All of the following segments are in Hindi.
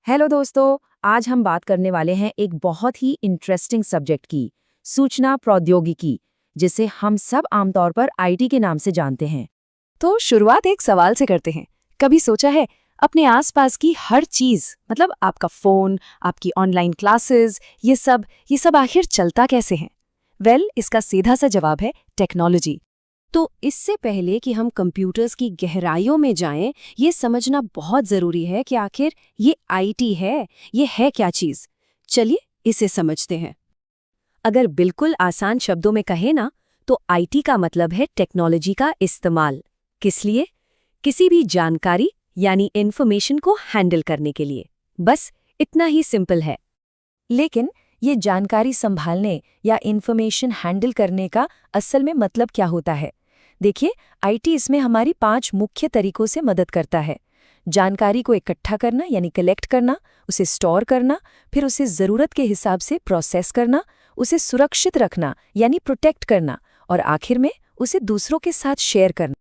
हेलो दोस्तों, आज हम बात करने वाले हैं एक बहुत ही इंटरेस्टिंग सब्जेक्ट की, सूचना प्रौद्योगिकी, जिसे हम सब आमतौर पर आईटी के नाम से जानते हैं। तो शुरुआत एक सवाल से करते हैं। कभी सोचा है अपने आसपास की हर चीज, मतलब आपका फोन, आपकी ऑनलाइन क्लासेस, ये सब आखिर चलता कैसे है? इसका सीधा सा जवाब है टेक्नोलॉजी। तो इससे पहले कि हम कंप्यूटर्स की गहराइयों में जाएं, ये समझना बहुत जरूरी है कि आखिर ये आईटी है, ये है क्या चीज। चलिए इसे समझते हैं। अगर बिल्कुल आसान शब्दों में कहें ना, तो आईटी का मतलब है टेक्नोलॉजी का इस्तेमाल। किस लिए? किसी भी जानकारी यानी इन्फॉर्मेशन को हैंडल करने के लिए। बस इतना ही सिंपल है। लेकिन ये जानकारी संभालने या इन्फॉर्मेशन हैंडल करने का असल में मतलब क्या होता है? देखिए, आईटी इसमें हमारी 5 मुख्य तरीकों से मदद करता है। जानकारी को इकट्ठा करना यानी कलेक्ट करना, उसे स्टोर करना, फिर उसे ज़रूरत के हिसाब से प्रोसेस करना, उसे सुरक्षित रखना यानी प्रोटेक्ट करना, और आखिर में उसे दूसरों के साथ शेयर करना।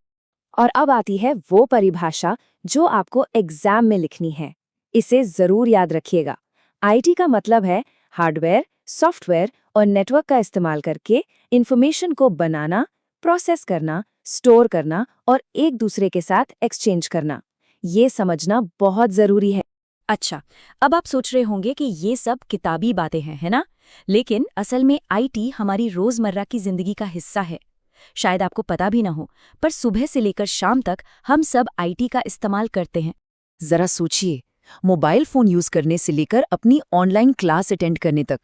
और अब आती है वो परिभाषा जो आपको एग्जाम में लिखनी है। इसे जरूर याद रखिएगा। आईटी का मतलब है हार्डवेयर, सॉफ्टवेयर और नेटवर्क का इस्तेमाल करके इंफॉर्मेशन को बनाना, प्रोसेस करना, स्टोर करना और एक दूसरे के साथ एक्सचेंज करना। ये समझना बहुत जरूरी है। अच्छा, अब आप सोच रहे होंगे कि ये सब किताबी बातें हैं, है ना? लेकिन असल में आईटी हमारी रोजमर्रा की जिंदगी का हिस्सा है। शायद आपको पता भी ना हो, पर सुबह से लेकर शाम तक हम सब आईटी का इस्तेमाल करते हैं। जरा सोचिए, मोबाइल फोन यूज करने से लेकर अपनी ऑनलाइन क्लास अटेंड करने तक,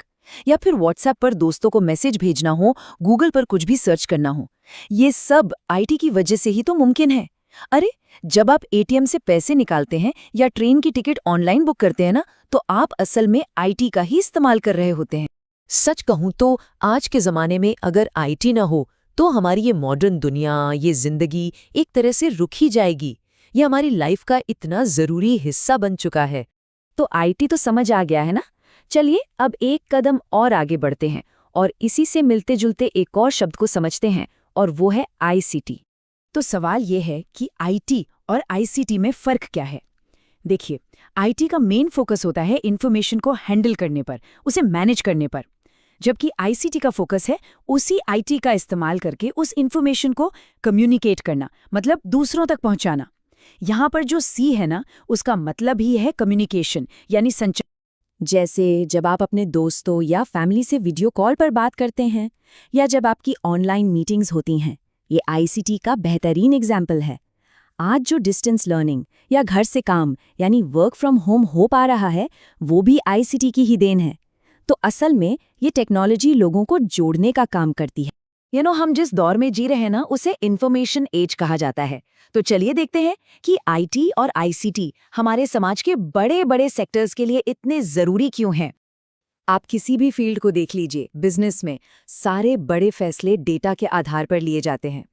या फिर व्हाट्सएप पर दोस्तों को मैसेज भेजना हो, गूगल पर कुछ भी सर्च करना हो, ये सब आईटी की वजह से ही तो मुमकिन है। अरे, जब आप एटीएम से पैसे निकालते हैं या ट्रेन की टिकट ऑनलाइन बुक करते हैं ना, तो आप असल में आईटी का ही इस्तेमाल कर रहे होते हैं। सच कहूं तो आज के जमाने में अगर आईटी ना हो तो हमारी ये मॉडर्न दुनिया, ये जिंदगी एक तरह से रुक ही जाएगी। ये हमारी लाइफ का इतना जरूरी हिस्सा बन चुका है। तो आईटी तो समझ आ गया है ना? चलिए अब एक कदम और आगे बढ़ते हैं और इसी से मिलते जुलते एक और शब्द को समझते हैं, और वो है आईसीटी। तो सवाल ये है कि आईटी और आईसीटी में फर्क क्या है? देखिए, आईटी का मेन फोकस होता है इंफॉर्मेशन को हैंडल करने पर, उसे मैनेज करने पर, जबकि आईसीटी का फोकस है उसी आईटी का इस्तेमाल करके उस इंफॉर्मेशन को कम्युनिकेट करना, मतलब दूसरों तक पहुंचाना। यहाँ पर जो सी है ना, उसका मतलब ही है कम्युनिकेशन यानी संचार। जैसे जब आप अपने दोस्तों या फैमिली से वीडियो कॉल पर बात करते हैं, या जब आपकी ऑनलाइन मीटिंग्स होती हैं, ये आईसीटी का बेहतरीन एग्जाम्पल है। आज जो डिस्टेंस लर्निंग या घर से काम यानी वर्क फ्रॉम होम हो पा रहा है, वो भी आईसीटी की ही देन है। तो असल में ये टेक्नोलॉजी लोगों को जोड़ने का काम करती है। हम जिस दौर में जी रहे हैं ना, उसे इंफॉर्मेशन एज कहा जाता है। तो चलिए देखते हैं कि आईटी और आईसीटी हमारे समाज के बड़े बड़े सेक्टर्स के लिए इतने जरूरी क्यों हैं। आप किसी भी फील्ड को देख लीजिए, बिजनेस में सारे बड़े फैसले डेटा के आधार पर लिए जाते हैं।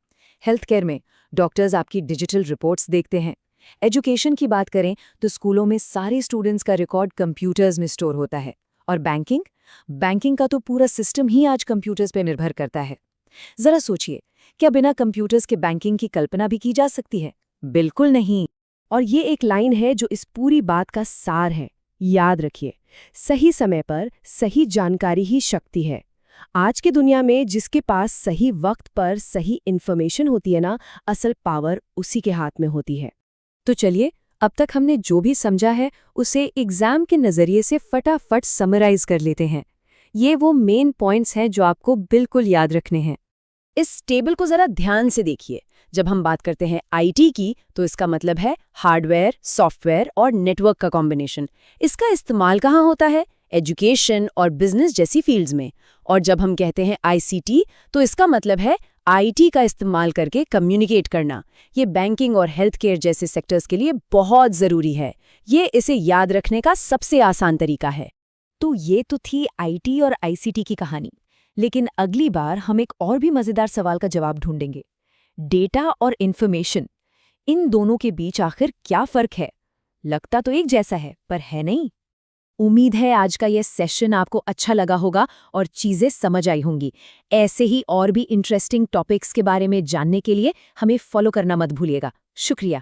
हेल्थ केयर में डॉक्टर्स आपकी डिजिटल रिपोर्ट्स देखते हैं। एजुकेशन की बात करें तो स्कूलों में सारे स्टूडेंट्स का रिकॉर्ड कंप्यूटर्स में स्टोर होता है। और बैंकिंग का तो पूरा सिस्टम ही आज कंप्यूटर्स पर निर्भर करता है। जरा सोचिए, क्या बिना कंप्यूटर्स के बैंकिंग की कल्पना भी की जा सकती है? बिल्कुल नहीं। और ये एक लाइन है जो इस पूरी बात का सार है। याद रखिए, सही समय पर सही जानकारी ही शक्ति है। आज की दुनिया में जिसके पास सही वक्त पर सही इन्फॉर्मेशन होती है ना, असल पावर उसी के हाथ में होती है। तो चलिए, अब तक हमने जो भी समझा है उसे एग्जाम के नज़रिए से फटाफट समराइज कर लेते हैं। ये वो मेन पॉइंट्स हैं जो आपको बिल्कुल याद रखने हैं। इस टेबल को जरा ध्यान से देखिए। जब हम बात करते हैं आईटी की, तो इसका मतलब है हार्डवेयर, सॉफ्टवेयर और नेटवर्क का कॉम्बिनेशन। इसका इस्तेमाल कहाँ होता है? एजुकेशन और बिजनेस जैसी फील्ड्स में। और जब हम कहते हैं आईसीटी, तो इसका मतलब है आईटी का इस्तेमाल करके कम्युनिकेट करना। ये बैंकिंग और हेल्थ केयर जैसे सेक्टर्स के लिए बहुत ज़रूरी है। ये इसे याद रखने का सबसे आसान तरीका है। तो ये तो थी आईटी और आईसीटी की कहानी। लेकिन अगली बार हम एक और भी मज़ेदार सवाल का जवाब ढूंढेंगे। डेटा और इन्फॉर्मेशन, इन दोनों के बीच आखिर क्या फ़र्क है? लगता तो एक जैसा है, पर है नहीं। उम्मीद है आज का ये सेशन आपको अच्छा लगा होगा और चीज़ें समझ आई होंगी। ऐसे ही और भी इंटरेस्टिंग टॉपिक्स के बारे में जानने के लिए हमें फॉलो करना मत भूलिएगा। शुक्रिया।